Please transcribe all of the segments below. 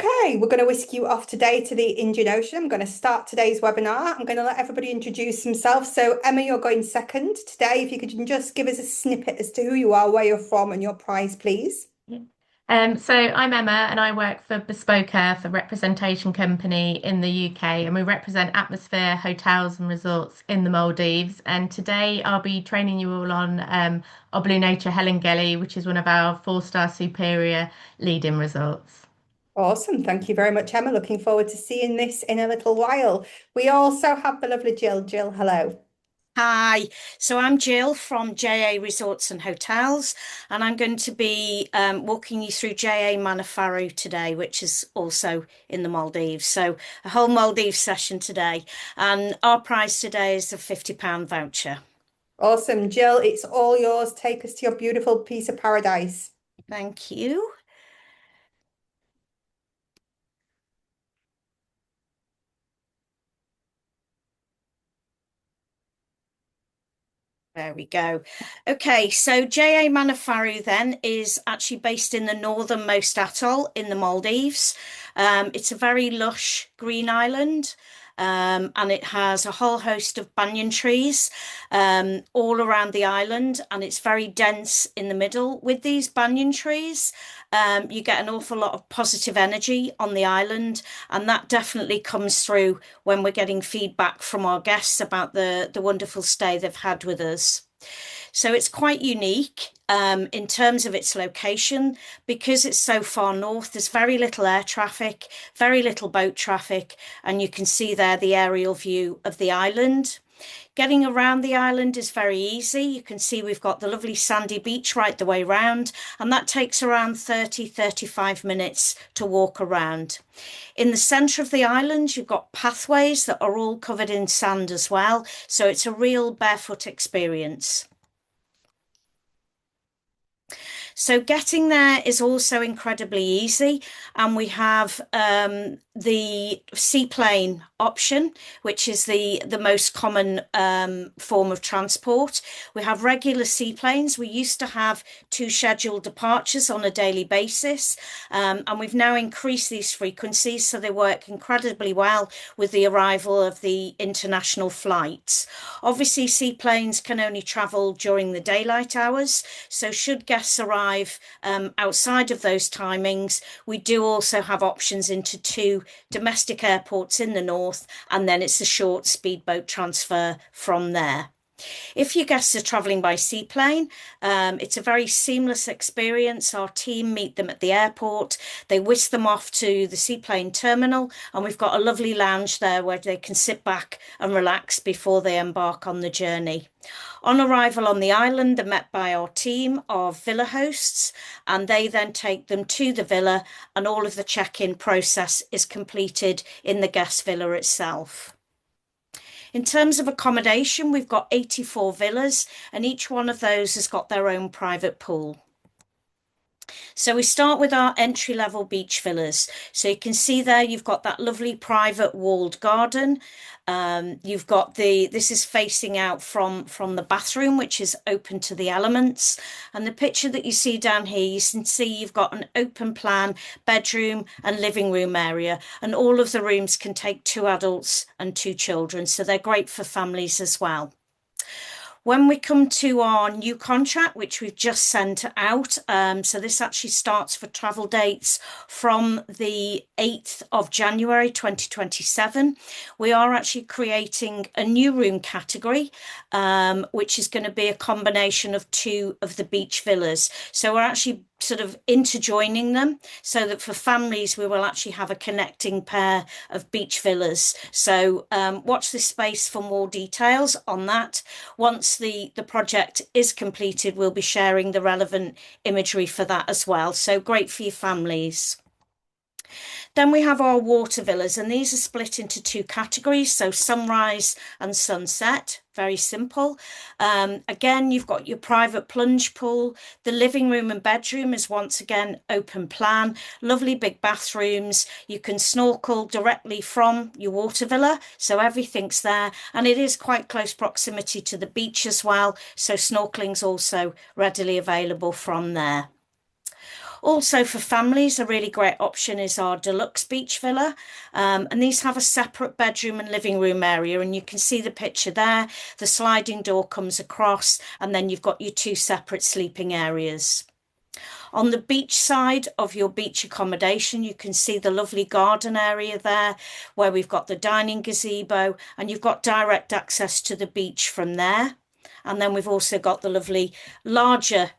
Okay, we're going to whisk you off today to the Indian Ocean. I'm going to start today's webinar. I'm going to let everybody introduce themselves. So, Emma, you're going second today. If you could just give us a snippet as to who you are, where you're from, and your prize, please. Yeah. So I'm Emma and I work for Bespoke Earth, a representation company in the UK, and we represent Atmosphere hotels and resorts in the Maldives. And today I'll be training you all on our Blue Nature Helen Gully, which is one of our four-star superior lead-in resorts. Awesome. Thank you very much, Emma. Looking forward to seeing this in a little while. We also have the lovely Jill. Jill, hello. Hi, so I'm Jill from JA Resorts and Hotels, and I'm going to be walking you through JA Manafaru today, which is also in the Maldives. So a whole Maldives session today, and our prize today is a £50 voucher. Awesome. Jill, it's all yours. Take us to your beautiful piece of paradise. Thank you. There we go. Okay, so JA Manafaru then is actually based in the northernmost atoll in the Maldives. It's a very lush green island. And it has a whole host of banyan trees all around the island, and it's very dense in the middle. With these banyan trees, you get an awful lot of positive energy on the island, and that definitely comes through when we're getting feedback from our guests about the wonderful stay they've had with us. So it's quite unique in terms of its location because it's so far north. There's very little air traffic, very little boat traffic, and you can see there the aerial view of the island. Getting around the island is very easy. You can see we've got the lovely sandy beach right the way round, and that takes around 35 minutes to walk around. In the centre of the island, you've got pathways that are all covered in sand as well, so it's a real barefoot experience. So getting there is also incredibly easy, and we have the seaplane option, which is the most common form of transport. We have regular seaplanes. We used to have 2 scheduled departures on a daily basis, and we've now increased these frequencies so they work incredibly well with the arrival of the international flights. Obviously, seaplanes can only travel during the daylight hours, so should guests arrive outside of those timings, we do also have options into 2 domestic airports in the north, and then it's a short speedboat transfer from there. If your guests are travelling by seaplane, it's a very seamless experience. Our team meet them at the airport. They whisk them off to the seaplane terminal, and we've got a lovely lounge there where they can sit back and relax before they embark on the journey. On arrival on the island, they're met by our team of villa hosts, and they then take them to the villa, and all of the check-in process is completed in the guest villa itself. In terms of accommodation, we've got 84 villas, and each one of those has got their own private pool. So we start with our entry-level beach villas. So you can see there you've got that lovely private walled garden. You've got this is facing out from the bathroom, which is open to the elements. And the picture that you see down here, you can see you've got an open plan bedroom and living room area. And all of the rooms can take 2 adults and 2 children. So they're great for families as well. When we come to our new contract, which we've just sent out, so this actually starts for travel dates from the 8th of January 2027, we are actually creating a new room category, which is going to be a combination of 2 of the beach villas. So we're actually sort of interjoining them so that for families we will actually have a connecting pair of beach villas. So watch this space for more details on that. Once the project is completed, we'll be sharing the relevant imagery for that as well. So great for your families. Then we have our water villas, and these are split into 2 categories. So sunrise and sunset, very simple. Again, you've got your private plunge pool. The living room and bedroom is once again open plan, lovely big bathrooms. You can snorkel directly from your water villa, so everything's there. And it is quite close proximity to the beach as well, so snorkeling's also readily available from there. Also for families, a really great option is our deluxe beach villa. And these have a separate bedroom and living room area. And you can see the picture there. The sliding door comes across, and then you've got your two separate sleeping areas. On the beach side of your beach accommodation, you can see the lovely garden area there where we've got the dining gazebo, and you've got direct access to the beach from there. And then we've also got the lovely larger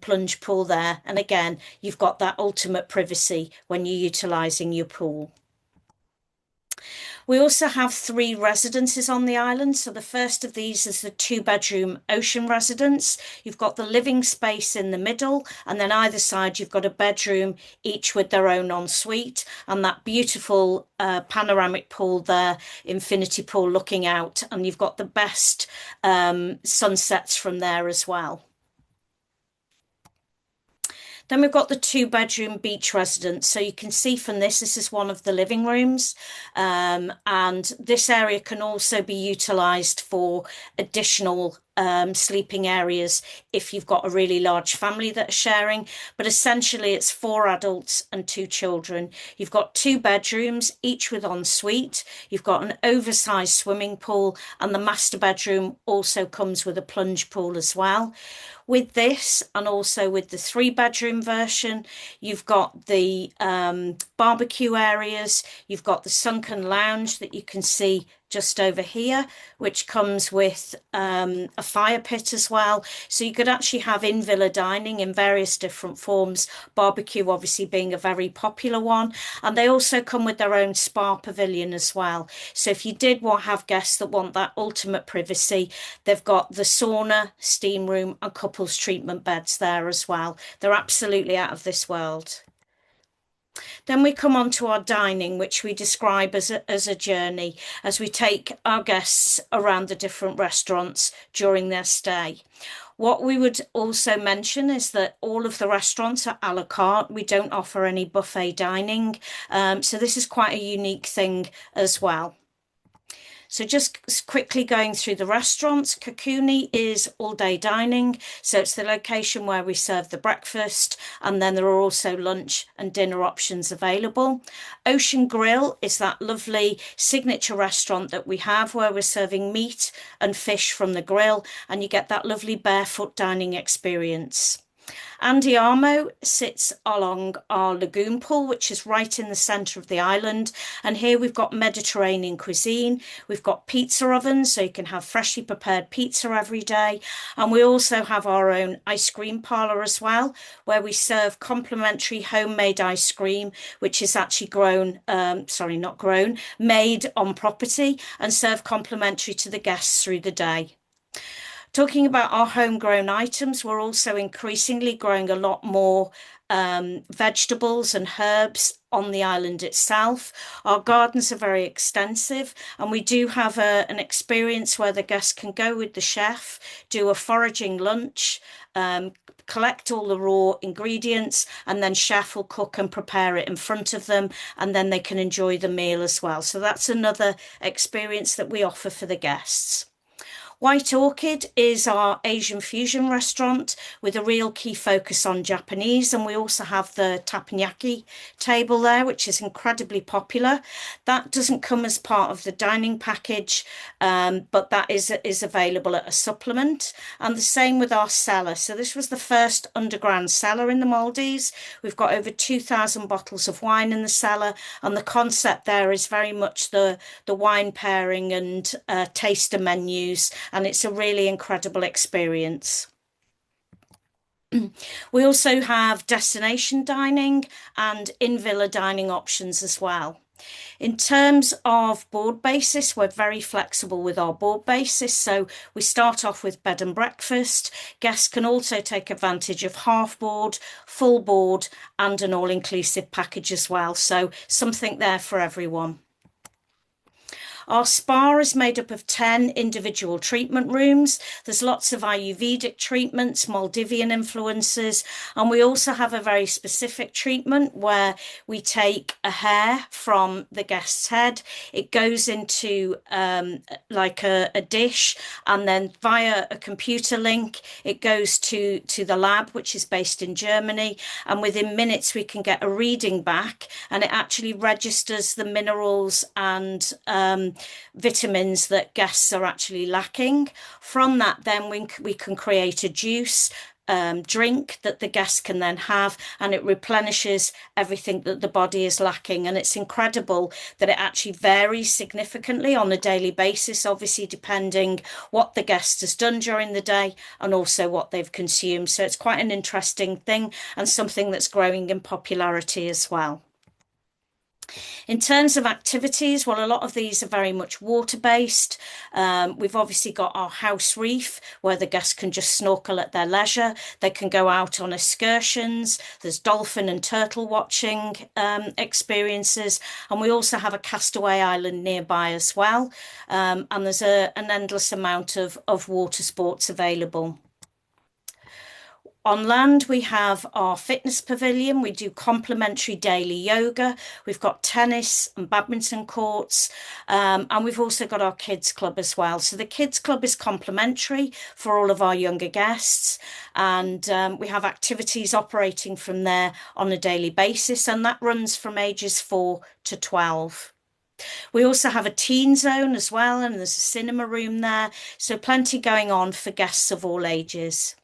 plunge pool there. And again, you've got that ultimate privacy when you're utilising your pool. We also have 3 residences on the island. So the first of these is the 2-bedroom ocean residence. You've got the living space in the middle, and then either side you've got a bedroom, each with their own ensuite, and that beautiful panoramic pool there, infinity pool looking out, and you've got the best sunsets from there as well. Then we've got the 2-bedroom beach residence. So you can see from this is one of the living rooms. And this area can also be utilised for additional sleeping areas if you've got a really large family that are sharing. But essentially it's 4 adults and 2 children. You've got 2 bedrooms, each with ensuite. You've got an oversized swimming pool, and the master bedroom also comes with a plunge pool as well. With this, and also with the 3-bedroom version, you've got the barbecue areas, you've got the sunken lounge that you can see just over here, which comes with a fire pit as well. So you could actually have in-villa dining in various different forms, barbecue obviously being a very popular one. And they also come with their own spa pavilion as well. So if you did have guests that want that ultimate privacy, they've got the sauna, steam room and couples treatment beds there as well. They're absolutely out of this world. Then we come on to our dining, which we describe as a journey, as we take our guests around the different restaurants during their stay. What we would also mention is that all of the restaurants are a la carte. We don't offer any buffet dining. So this is quite a unique thing as well. So just quickly going through the restaurants, Kokuni is all-day dining. So it's the location where we serve the breakfast, and then there are also lunch and dinner options available. Ocean Grill is that lovely signature restaurant that we have where we're serving meat and fish from the grill, and you get that lovely barefoot dining experience. Andiamo sits along our lagoon pool, which is right in the centre of the island. And here we've got Mediterranean cuisine. We've got pizza ovens, so you can have freshly prepared pizza every day. And we also have our own ice cream parlour as well, where we serve complimentary homemade ice cream, which is actually made on property and served complimentary to the guests through the day. Talking about our homegrown items, we're also increasingly growing a lot more vegetables and herbs on the island itself. Our gardens are very extensive, and we do have an experience where the guests can go with the chef, do a foraging lunch, collect all the raw ingredients, and then chef will cook and prepare it in front of them, and then they can enjoy the meal as well. So that's another experience that we offer for the guests. White Orchid is our Asian fusion restaurant with a real key focus on Japanese, and we also have the teppanyaki table there, which is incredibly popular. That doesn't come as part of the dining package, but that is available at a supplement. And the same with our cellar. So this was the first underground cellar in the Maldives. We've got over 2,000 bottles of wine in the cellar, and the concept there is very much the wine pairing and taster menus, and it's a really incredible experience. We also have destination dining and in-villa dining options as well. In terms of board basis, we're very flexible with our board basis. So we start off with bed and breakfast. Guests can also take advantage of half board, full board, and an all-inclusive package as well. So something there for everyone. Our spa is made up of 10 individual treatment rooms. There's lots of Ayurvedic treatments, Maldivian influences, and we also have a very specific treatment where we take a hair from the guest's head. It goes into like a dish, and then via a computer link, it goes to the lab, which is based in Germany. And within minutes, we can get a reading back, and it actually registers the minerals and vitamins that guests are actually lacking. From that, then we can create a juice drink that the guest can then have, and it replenishes everything that the body is lacking. And it's incredible that it actually varies significantly on a daily basis, obviously depending what the guest has done during the day and also what they've consumed. So it's quite an interesting thing and something that's growing in popularity as well. In terms of activities, well, a lot of these are very much water-based. We've obviously got our house reef where the guests can just snorkel at their leisure. They can go out on excursions. There's dolphin and turtle watching experiences. And we also have a castaway island nearby as well. And there's an endless amount of water sports available. On land, we have our fitness pavilion. We do complimentary daily yoga. We've got tennis and badminton courts. And we've also got our kids club as well. So the kids club is complimentary for all of our younger guests. And we have activities operating from there on a daily basis. And that runs from ages 4 to 12. We also have a teen zone as well. And there's a cinema room there. So plenty going on for guests of all ages.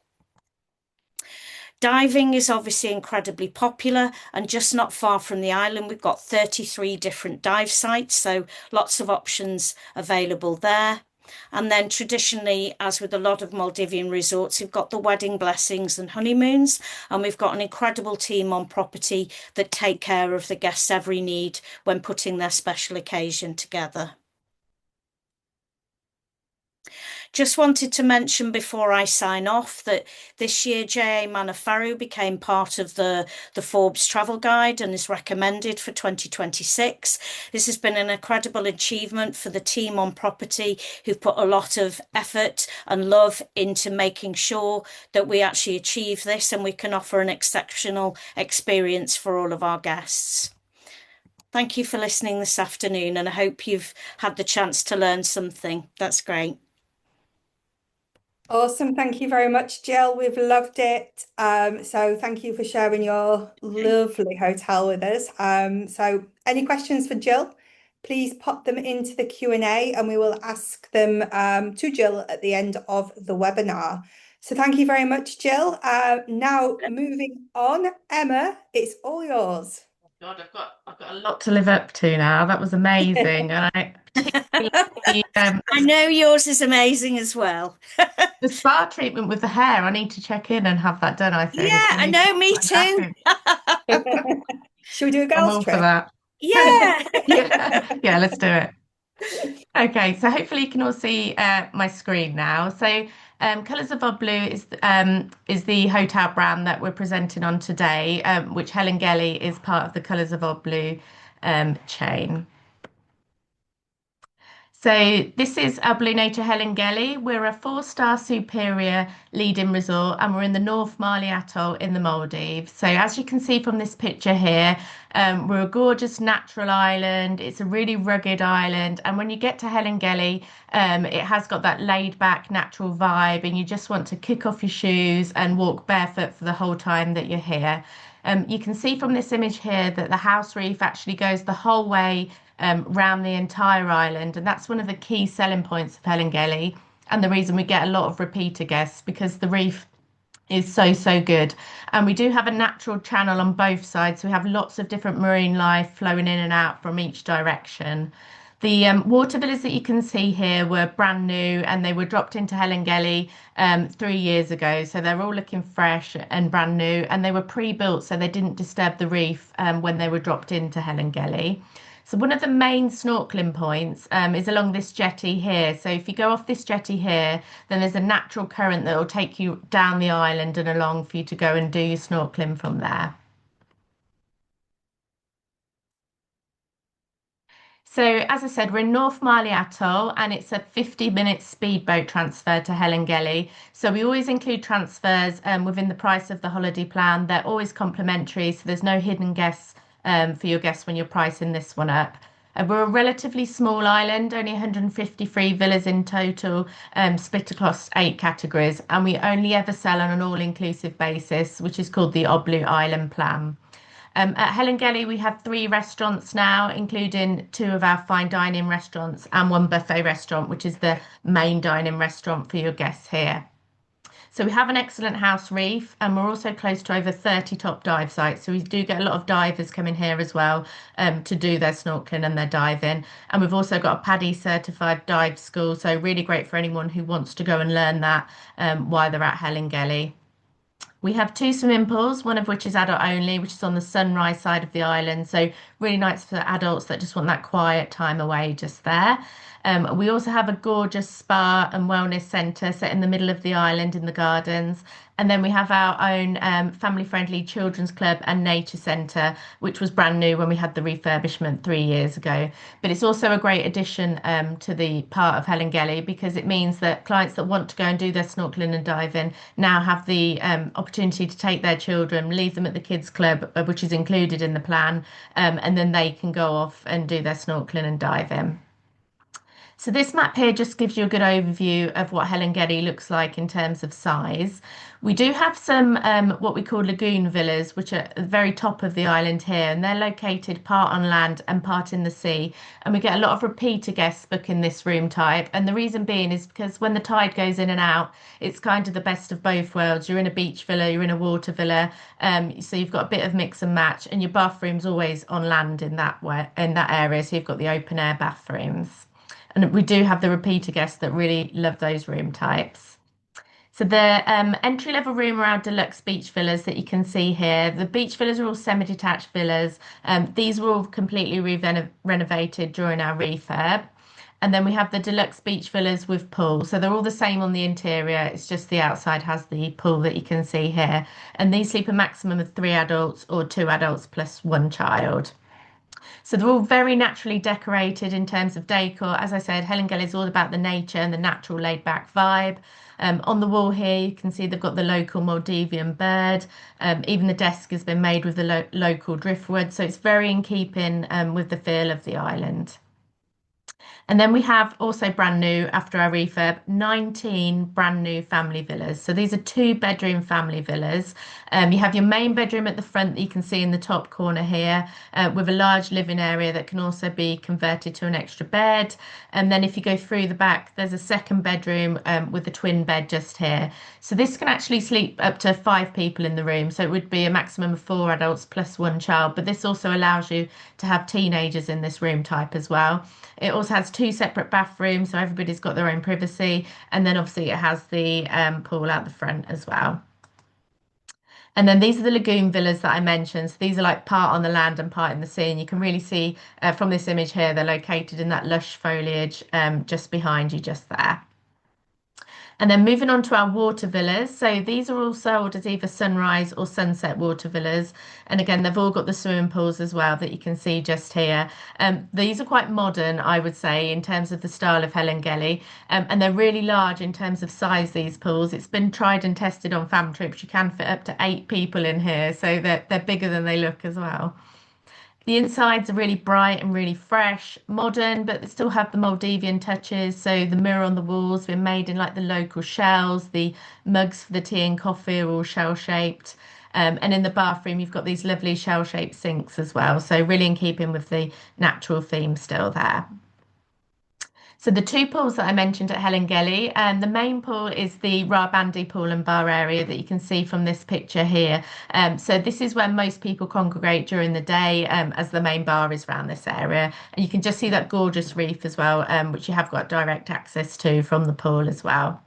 Diving is obviously incredibly popular, and just not far from the island, we've got 33 different dive sites, so lots of options available there. And then traditionally, as with a lot of Maldivian resorts, we've got the wedding blessings and honeymoons, and we've got an incredible team on property that take care of the guests' every need when putting their special occasion together. Just wanted to mention before I sign off that this year JA Manafaru became part of the Forbes travel guide and is recommended for 2026. This has been an incredible achievement for the team on property who've put a lot of effort and love into making sure that we actually achieve this and we can offer an exceptional experience for all of our guests. Thank you for listening this afternoon, and I hope you've had the chance to learn something. That's great. Awesome. Thank you very much, Jill. We've loved it. So thank you for sharing your lovely hotel with us. So any questions for Jill, please pop them into the Q&A and we will ask them to Jill at the end of the webinar. So thank you very much, Jill. Now moving on, Emma, it's all yours. God, I've got a lot to live up to now. That was amazing, and I particularly I know yours is amazing as well. the spa treatment with the hair. I need to check in and have that done, I think. Yeah, I know, me too. Should we do a I'm all girls' for trip? that. Yeah. Yeah, let's do it. Okay, so hopefully you can all see my screen now. So Colours of Odd Blue is the hotel brand that we're presenting on today, which Helen Gelly is part of the Colours of Odd Blue chain. So this is our Blue Nature Helen Gelly. We're a 4-star superior leading resort, and we're in the North Mali Atoll in the Maldives. So as you can see from this picture here, we're a gorgeous natural island. It's a really rugged island. And when you get to Helen Gelly, it has got that laid back natural vibe, and you just want to kick off your shoes and walk barefoot for the whole time that you're here. You can see from this image here that the house reef actually goes the whole way round the entire island, and that's one of the key selling points of Helen Gelly, and the reason we get a lot of repeater guests, because the reef is so good. And we do have a natural channel on both sides, so we have lots of different marine life flowing in and out from each direction. The water villas that you can see here were brand new, and they were dropped into Helen Gelly 3 years ago. So they're all looking fresh and brand new, and they were pre-built so they didn't disturb the reef when they were dropped into Helen Gelly. So one of the main snorkeling points is along this jetty here. So if you go off this jetty here, then there's a natural current that will take you down the island and along for you to go and do your snorkeling from there. So, as I said, we're in North Mali Atoll and it's a 50-minute speedboat transfer to Helengeli. So, we always include transfers within the price of the holiday plan. They're always complimentary, so there's no hidden guests for your guests when you're pricing this one up. We're a relatively small island, only 153 villas in total, split across 8 categories, and we only ever sell on an all-inclusive basis, which is called the Oblu Island Plan. At Helengeli, we have 3 restaurants now, including 2 of our fine dining restaurants and 1 buffet restaurant, which is the main dining restaurant for your guests here. So we have an excellent house reef, and we're also close to over 30 top dive sites. So we do get a lot of divers coming here as well to do their snorkeling and their diving. And we've also got a PADI certified dive school, so really great for anyone who wants to go and learn that while they're at Helengeli. We have 2 swimming pools, one of which is adult only, which is on the sunrise side of the island. So really nice for adults that just want that quiet time away just there. We also have a gorgeous spa and wellness centre set in the middle of the island in the gardens. And then we have our own family-friendly children's club and nature centre, which was brand new when we had the refurbishment 3 years ago. But it's also a great addition to the part of Helengeli because it means that clients that want to go and do their snorkeling and diving now have the opportunity to take their children, leave them at the kids club, which is included in the plan, and then they can go off and do their snorkeling and diving. So this map here just gives you a good overview of what Helengeli looks like in terms of size. We do have some what we call lagoon villas, which are at the very top of the island here, and they're located part on land and part in the sea. And we get a lot of repeater guests booking this room type. And the reason being is because when the tide goes in and out, it's kind of the best of both worlds. You're in a beach villa, you're in a water villa, so you've got a bit of mix and match, and your bathroom's always on land in that way, in that area. So you've got the open air bathrooms. And we do have the repeater guests that really love those room types. So the entry level room are our deluxe beach villas that you can see here. The beach villas are all semi-detached villas. These were all completely renovated during our refurb. And then we have the deluxe beach villas with pool. So they're all the same on the interior. It's just the outside has the pool that you can see here. And these sleep a maximum of 3 adults or 2 adults plus 1 child. So they're all very naturally decorated in terms of decor. As I said, Helengeli is all about the nature and the natural laid back vibe. On the wall here, you can see they've got the local Maldivian bird. Even the desk has been made with the local driftwood. So it's very in keeping with the feel of the island. And then we have also brand new, after our refurb, 19 brand new family villas. So these are 2-bedroom family villas. You have your main bedroom at the front that you can see in the top corner here, with a large living area that can also be converted to an extra bed. And then if you go through the back, there's a 2nd bedroom with a twin bed just here. So this can actually sleep up to 5 people in the room. So it would be a maximum of 4 adults plus 1 child. But this also allows you to have teenagers in this room type as well. It also has 2 separate bathrooms, so everybody's got their own privacy. And then obviously it has the pool out the front as well. And then these are the lagoon villas that I mentioned. So these are like part on the land and part in the sea. And you can really see from this image here, they're located in that lush foliage just behind you, just there. And then moving on to our water villas. So these are all sold as either sunrise or sunset water villas. And again, they've all got the swimming pools as well that you can see just here. These are quite modern, I would say, in terms of the style of Helengeli. And they're really large in terms of size, these pools. It's been tried and tested on fam trips. You can fit up to 8 people in here. So they're bigger than they look as well. The insides are really bright and really fresh, modern, but they still have the Maldivian touches. So the mirror on the walls been made in like the local shells. The mugs for the tea and coffee are all shell-shaped. And in the bathroom, you've got these lovely shell-shaped sinks as well. So really in keeping with the natural theme still there. So the 2 pools that I mentioned at Helengeli, the main pool is the Rawabandi pool and bar area that you can see from this picture here. So this is where most people congregate during the day, as the main bar is around this area. And you can just see that gorgeous reef as well, which you have got direct access to from the pool as well.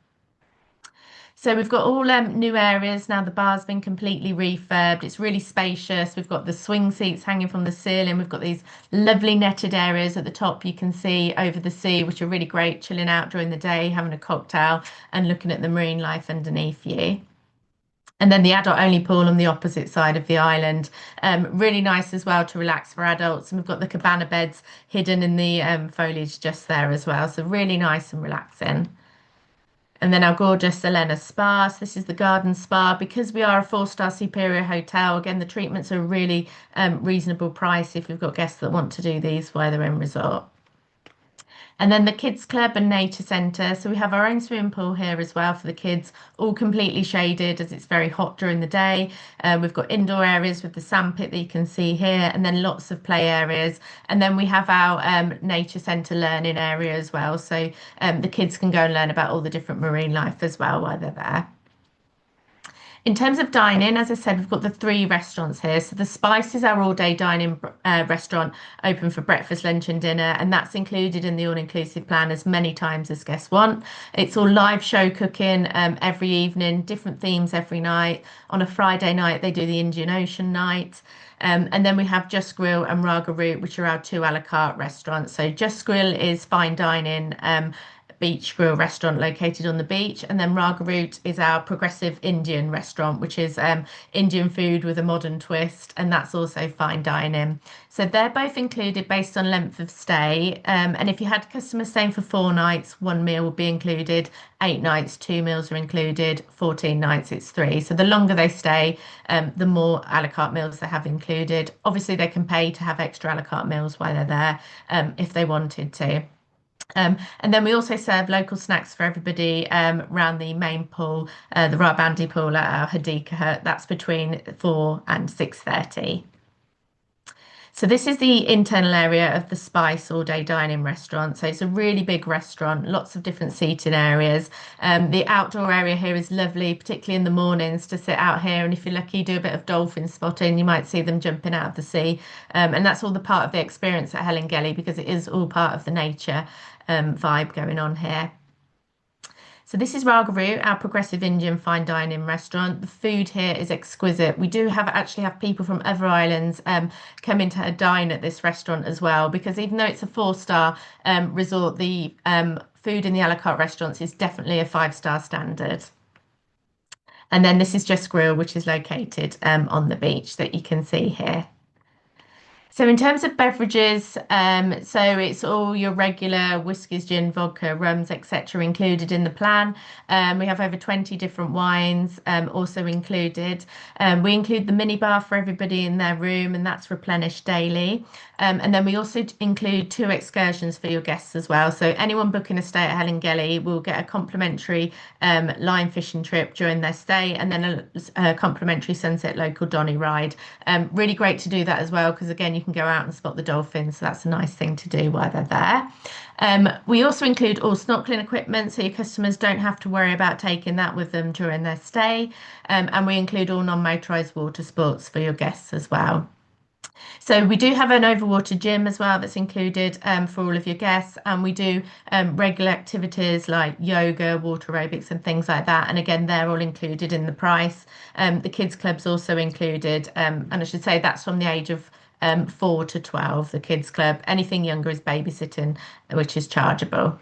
So we've got all new areas now. The bar's been completely refurbed. It's really spacious. We've got the swing seats hanging from the ceiling. We've got these lovely netted areas at the top you can see over the sea, which are really great, chilling out during the day, having a cocktail and looking at the marine life underneath you. And then the adult only pool on the opposite side of the island. Really nice as well to relax for adults. And we've got the cabana beds hidden in the foliage just there as well. So really nice and relaxing. And then our gorgeous Selena Spa. So this is the garden spa. Because we are a 4-star Superior hotel, again, the treatments are really reasonable price if you've got guests that want to do these while they're in resort. And then the kids club and nature centre. So we have our own swimming pool here as well for the kids, all completely shaded as it's very hot during the day. We've got indoor areas with the sandpit that you can see here, and then lots of play areas. And then we have our nature centre learning area as well. So the kids can go and learn about all the different marine life as well while they're there. In terms of dining, as I said, we've got the 3 restaurants here. So the Spice is our all-day dining restaurant, open for breakfast, lunch and dinner, and that's included in the all-inclusive plan as many times as guests want. It's all live show cooking every evening, different themes every night. On a Friday night, they do the Indian Ocean night. And then we have Just Grill and Raga Root, which are our 2 a la carte restaurants. So Just Grill is fine dining, beach grill restaurant located on the beach, and then Raga Root is our progressive Indian restaurant, which is Indian food with a modern twist, and that's also fine dining. So they're both included based on length of stay, and if you had customers staying for 4 nights, 1 meal will be included. 8 nights, 2 meals are included. 14 nights, it's 3. So the longer they stay, the more a la carte meals they have included. Obviously they can pay to have extra a la carte meals while they're there if they wanted to. And then we also serve local snacks for everybody around the main pool, the Rawabandi pool at our Hadika hut. That's between 4 and 6:30. So this is the internal area of the Spice all-day dining restaurant. So it's a really big restaurant, lots of different seating areas. The outdoor area here is lovely, particularly in the mornings to sit out here. And if you're lucky, do a bit of dolphin spotting. You might see them jumping out of the sea. And that's all the part of the experience at Helen Gelly because it is all part of the nature vibe going on here. So this is Raga Root, our progressive Indian fine dining restaurant. The food here is exquisite. We do actually have people from other islands coming to dine at this restaurant as well, because even though it's a 4-star resort, the food in the a la carte restaurants is definitely a 5-star standard. And then this is Just Grill, which is located on the beach that you can see here. So in terms of beverages, so it's all your regular whiskies, gin, vodka, rums, etc. included in the plan. We have over 20 different wines also included. We include the mini bar for everybody in their room, and that's replenished daily. And then we also include 2 excursions for your guests as well. So anyone booking a stay at Helen Gelly will get a complimentary line fishing trip during their stay, and then a complimentary Sunset Local Donny ride. Really great to do that as well, because again, you can go out and spot the dolphins. So that's a nice thing to do while they're there. We also include all snorkeling equipment, so your customers don't have to worry about taking that with them during their stay. And we include all non-motorised water sports for your guests as well. So we do have an overwater gym as well that's included for all of your guests, and we do regular activities like yoga, water aerobics and things like that, and again they're all included in the price. The kids club's also included, and I should say that's from the age of 4 to 12, the kids club. Anything younger is babysitting, which is chargeable.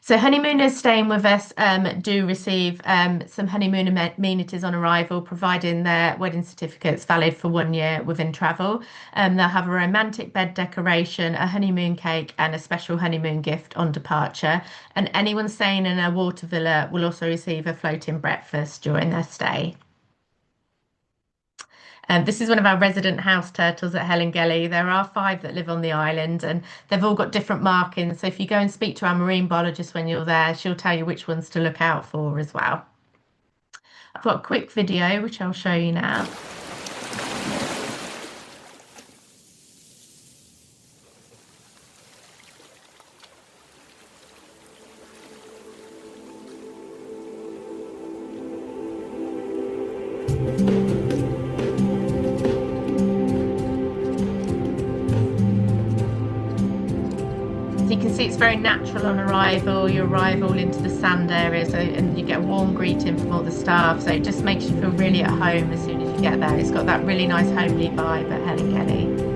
So honeymooners staying with us do receive some honeymoon amenities on arrival, providing their wedding certificates valid for 1 year within travel. They'll have a romantic bed decoration, a honeymoon cake and a special honeymoon gift on departure. And anyone staying in a water villa will also receive a floating breakfast during their stay. This is one of our resident house turtles at Helen Gelly. There are 5 that live on the island, and they've all got different markings. So if you go and speak to our marine biologist when you're there, she'll tell you which ones to look out for as well. I've got a quick video, which I'll show you now. So you can see it's very natural on arrival. You arrive all into the sand area, and you get a warm greeting from all the staff. So it just makes you feel really at home as soon as you get there. It's got that really nice homely vibe at Helen Gelly.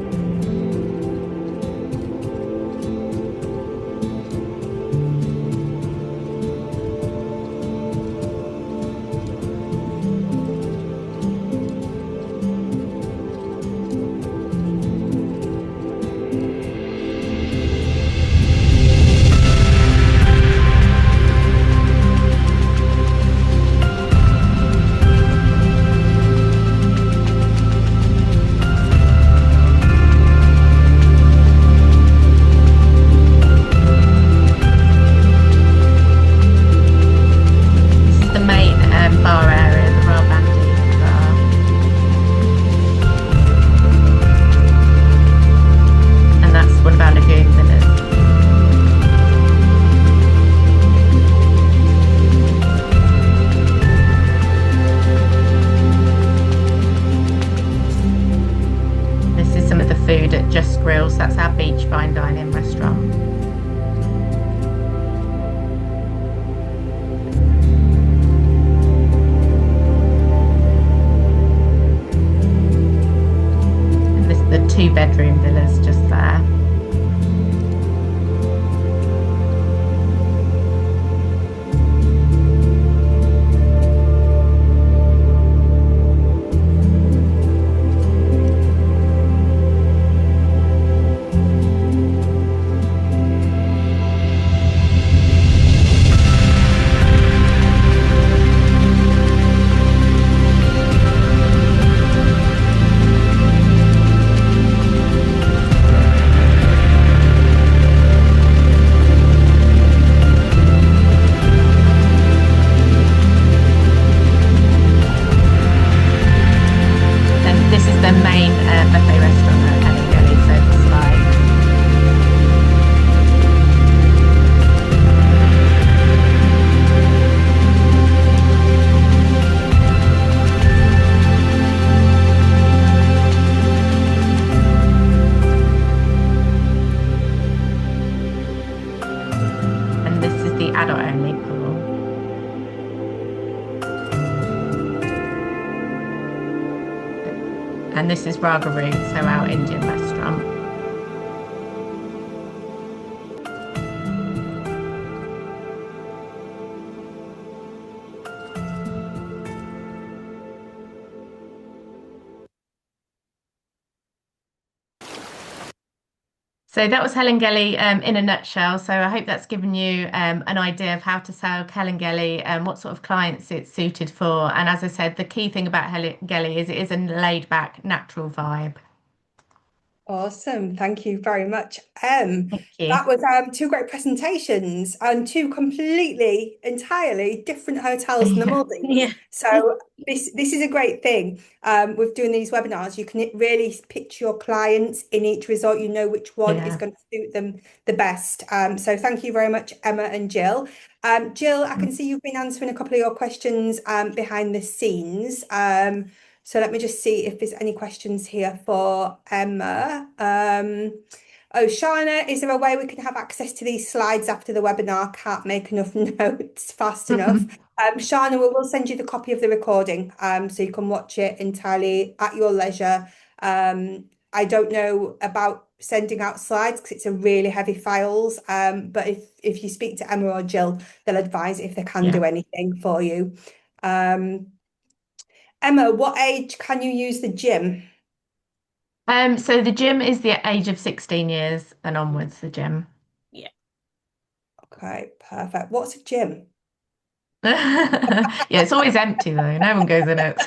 Just Grill, so that's our beach fine dining restaurant. And this the 2-bedroom villas just there. This is the main buffet restaurant at Helen so the slide. And this is the adult only pool. And this is Ragaroo, so our Indian restaurant. So that was Helengeli in a nutshell. So I hope that's given you an idea of how to sell Helengeli and what sort of clients it's suited for. And as I said, the key thing about Helengeli is it is a laid back, natural vibe. Awesome. Thank you very much, Thank you. That was two great presentations and two completely, entirely different hotels in the Maldives. Yeah. So this is a great thing with doing these webinars. You can really pitch your clients in each resort. You know which one is Yeah. going to suit them the best. So thank you very much, Emma and Jill. Jill, I can see you've been answering a couple of your questions behind the scenes. So let me just see if there's any questions here for Emma. Oh, Shana, is there a way we can have access to these slides after the webinar? Can't make enough notes fast enough. Shana, we will send you the copy of the recording so you can watch it entirely at your leisure. I don't know about sending out slides because it's a really heavy files. But if you speak to Emma or Jill, they'll advise if they can Yeah. do anything for you. Emma, what age can you use the gym? So the gym is the age of 16 years and onwards, the gym. Yeah. Okay, perfect. What's a gym? Yeah, it's always empty though. No one goes in it.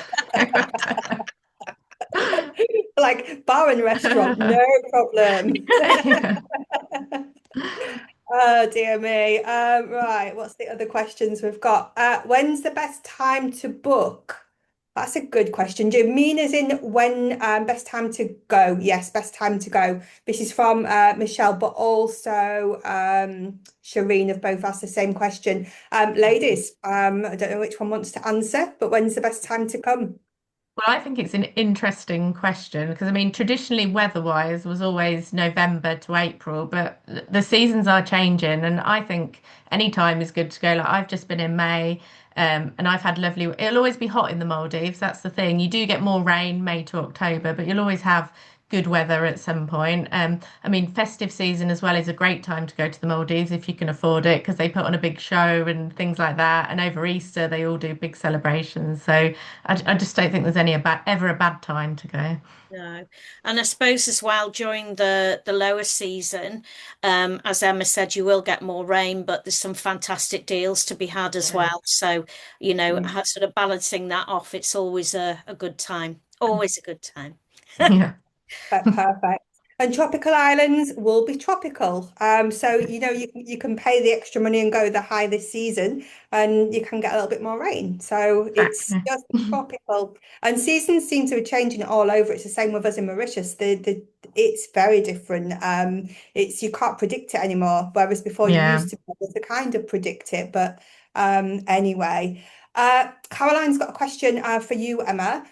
Like bar and restaurant, no problem. Yeah. Oh dear me. Right, what's the other questions we've got? When's the best time to book? That's a good question. Do you mean as in when best time to go? Yes, best time to go. This is from Michelle, but also Shireen have both asked the same question. Ladies, I don't know which one wants to answer, but when's the best time to come? Well, I think it's an interesting question because I mean, traditionally, weather-wise, was always November to April, but the seasons are changing, and I think any time is good to go. Like I've just been in May, and I've had lovely. It'll always be hot in the Maldives. That's the thing. You do get more rain May to October, but you'll always have good weather at some point. I mean, festive season as well is a great time to go to the Maldives if you can afford it because they put on a big show and things like that. And over Easter, they all do big celebrations. So I just don't think there's ever a bad time to go. No. And I suppose as well during the lower season, as Emma said, you will get more rain, but there's some fantastic deals to be had as Yeah. well. So, sort of balancing that off, it's always a good time. Always a good time. Yeah. Perfect. And tropical islands will be tropical. So you can pay the extra money and go the high this season, and you can get a little bit more rain. So it's Exactly. just tropical. And seasons seem to be changing all over. It's the same with us in Mauritius. The it's very different. It's you can't predict it anymore, whereas before you Yeah. used to be able to kind of predict it. But anyway, Caroline's got a question for you, Emma.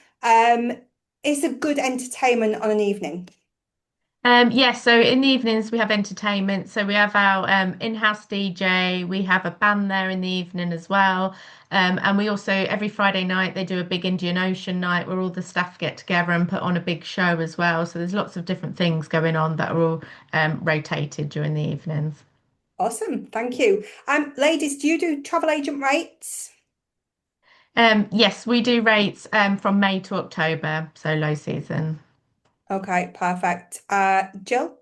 Is a good entertainment on an evening? Yes, so in the evenings we have entertainment. So we have our in-house DJ, we have a band there in the evening as well. And we also, every Friday night, they do a big Indian Ocean night where all the staff get together and put on a big show as well. So there's lots of different things going on that are all rotated during the evenings. Awesome, thank you. Ladies, do you do travel agent rates? Yes, we do rates from May to October, so low season. Okay, perfect. Jill?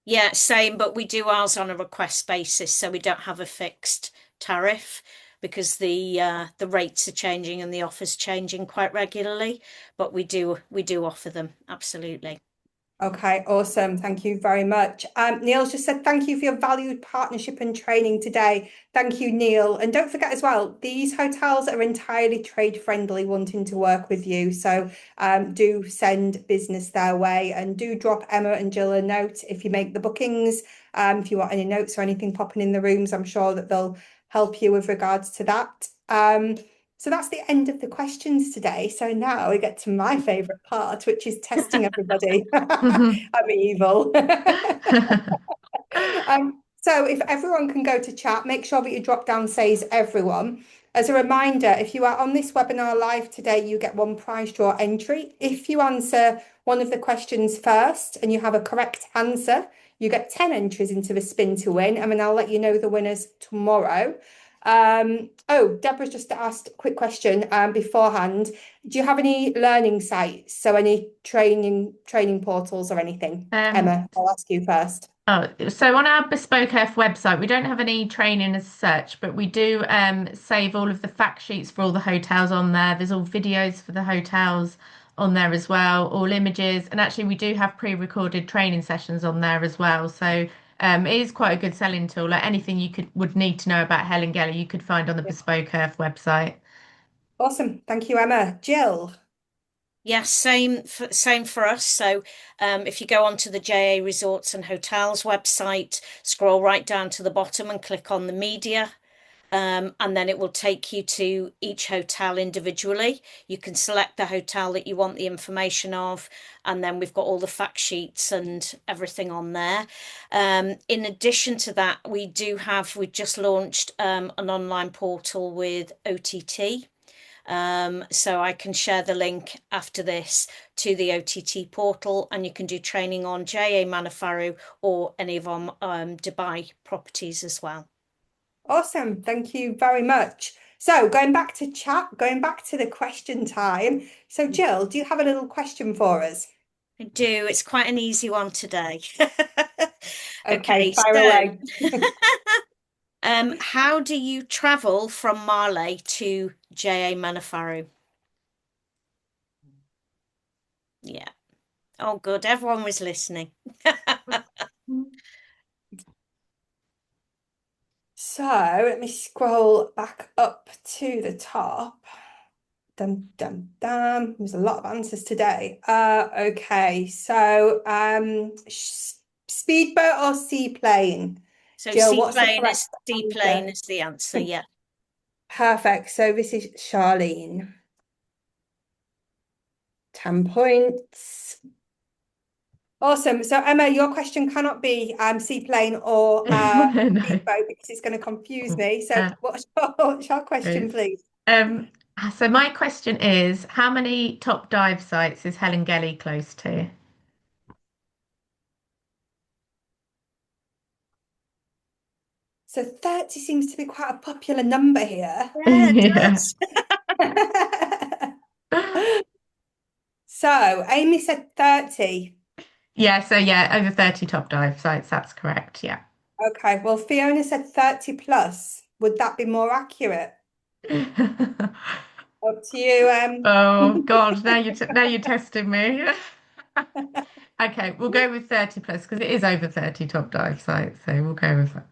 Yeah, same, but we do ours on a request basis, so we don't have a fixed tariff because the rates are changing and the offers changing quite regularly. But we do offer them, absolutely. Okay, awesome. Thank you very much. Neil's just said thank you for your valued partnership and training today. Thank you, Neil. And don't forget as well, these hotels are entirely trade friendly, wanting to work with you. So do send business their way and do drop Emma and Jill a note if you make the bookings. If you want any notes or anything popping in the rooms, I'm sure that they'll help you with regards to that. So that's the end of the questions today. So now we get to my favorite part, which is testing everybody. I'm evil. So if everyone can go to chat, make sure that your drop down says everyone. As a reminder, if you are on this webinar live today, you get one prize draw entry. If you answer one of the questions first and you have a correct answer, you get 10 entries into the spin to win, and then I'll let you know the winners tomorrow. Oh, Deborah's just asked a quick question beforehand. Do you have any learning sites? So any training portals or anything? Um, Emma, I'll ask you first. Oh, so on our Bespoke Earth website, we don't have any training as such, but we do save all of the fact sheets for all the hotels on there. There's all videos for the hotels on there as well, all images, and actually we do have pre-recorded training sessions on there as well. So it is quite a good selling tool. Like anything you would need to know about Helen Geller, you could find on the Bespoke Earth website. Awesome. Thank you, Emma. Jill. Yes, same for us. So if you go onto the JA Resorts and Hotels website, scroll right down to the bottom and click on the media. And then it will take you to each hotel individually. You can select the hotel that you want the information of, and then we've got all the fact sheets and everything on there. In addition to that, we just launched an online portal with OTT. So I can share the link after this to the OTT portal, and you can do training on JA Manafaru or any of our Dubai properties as well. Awesome. Thank you very much. So going back to chat, going back to the question time. So Jill, do you have a little question for us? I do. It's quite an easy one today. Okay, Okay, fire so away. how do you travel from Marley to JA Manafaru? Yeah. Oh, good. Everyone was listening. So let me scroll back up to the top. Dum dum dum. There's a lot of answers today. Okay. So speedboat or seaplane? So Jill, what's the correct seaplane answer? is the answer. Yeah. Perfect. So this is Charlene. 10 points. Awesome. So Emma, your question cannot be seaplane or No. speedboat because it's going to confuse me. So Uh, what's your question, it's- please? um, so my question is, how many top dive sites is Helen Gelly close to? So 30 seems to be quite a popular number here. Yeah, it Yeah. does. So Amy said 30. Yeah, so yeah, over 30 top dive sites, that's correct. Yeah. Okay, well, Fiona said 30 plus. Would that be more accurate? Up to you. Oh God, now you're testing me. Okay, we'll go with 30 plus because it is over 30 top dive sites, so we'll go with that.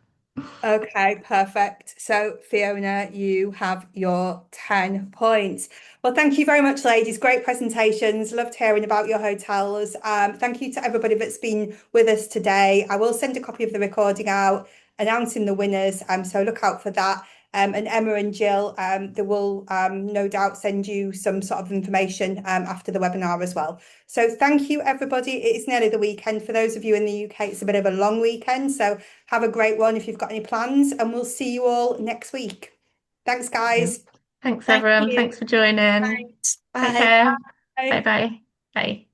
Okay, perfect. So, Fiona, you have your 10 points. Well, thank you very much, ladies. Great presentations. Loved hearing about your hotels. Thank you to everybody that's been with us today. I will send a copy of the recording out announcing the winners, so look out for that. And Emma and Jill, they will no doubt send you some sort of information after the webinar as well. So thank you, everybody. It is nearly the weekend. For those of you in the UK, it's a bit of a long weekend. So have a great one if you've got any plans, and we'll see you all next week. Thanks, guys. Thanks, Thank everyone. you. Thanks for joining. Thanks. Take Bye. care. Bye. Bye-bye. Bye.